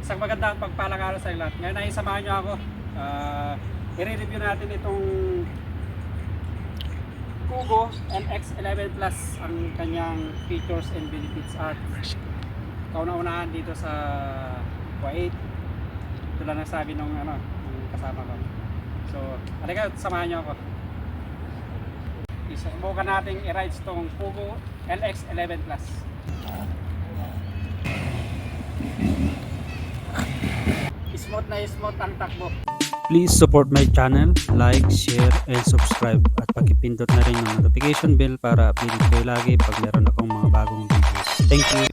Isang magandang pagpalang araw sa lahat. Ngayon ay samahan nyo ako. I-review natin itong Kugo NX11 Plus, ang kanyang features and benefits. At kauna-unahan dito sa Kuwait. Ito lang nasabi nung kasama ko. So, halika, samahan nyo ako. Isubukan natin i-ride itong Kugo NX11 Plus. Smooth ang takbo. Please support my channel, like, share, and subscribe. At pakipindot na rin yung notification bell para updated kayo lagi pag meron akong mga bagong videos. Thank you!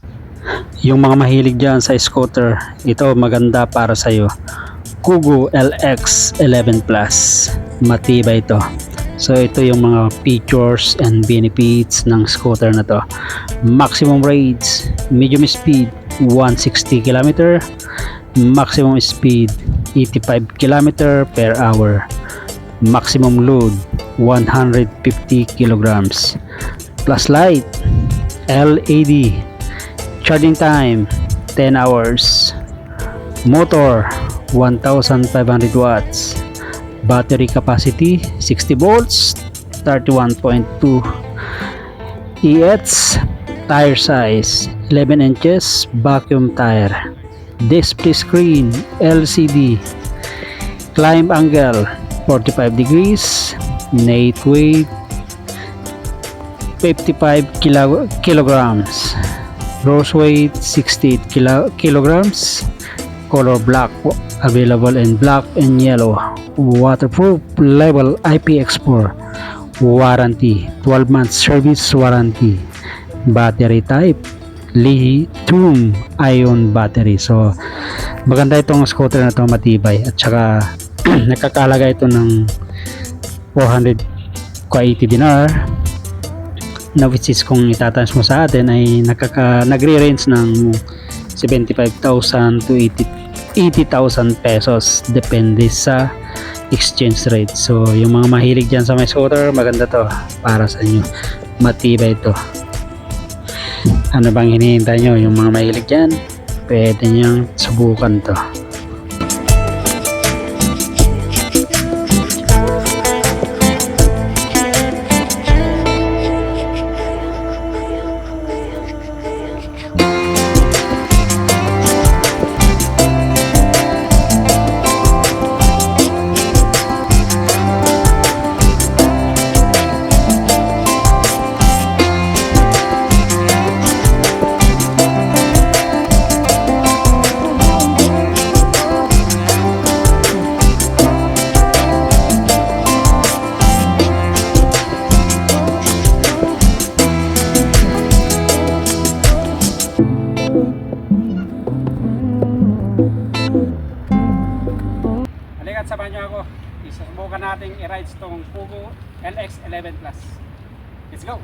Yung mga mahilig dyan sa scooter, ito maganda para sa'yo. Kugo LX11 Plus. Matibay ito. So ito yung mga features and benefits ng scooter na to. Maximum range, medium speed 160 km, maximum speed 85 km per hour, maximum load 150 kilograms, plus light LED, charging time 10 hours, motor 1500 watts, battery capacity 60 volts, 31.2 EH, tire size 11 inches vacuum tire, display screen LCD, climb angle 45 degrees, net weight 55 kilograms, gross weight 68 kilograms, color black, available in black and yellow, waterproof, level IPX4, warranty 12 months service warranty, battery type lithium ion battery. So maganda itong scooter na to, matibay, at saka nakakalaga ito ng 400 Kuwaiti dinar, na which is kung itatans mo sa atin ay nagre-range ng 75,000 to 80,000 pesos depende sa exchange rate. So yung mga mahilig dyan sa may scooter, maganda to para sa inyo, matibay ito. Ano bang hinihintay nyo? Yung mga mahilig dyan, pwede nyong subukan to. Halika't sabahan nyo ako. Isubukan natin i-ride itong Kugo NX11 Plus. Let's go!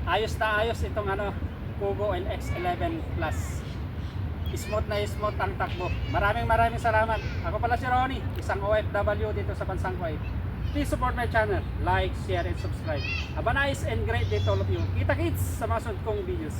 Ayos na ayos itong Kugo NX11 Plus. Smooth ang takbo. Maraming salamat. Ako pala si Ronnie, isang OFW dito sa bansang Kuwait. Please support my channel, like, share, and subscribe. Have a nice and great day to all of you. Kita-kits sa mga sunod kong videos.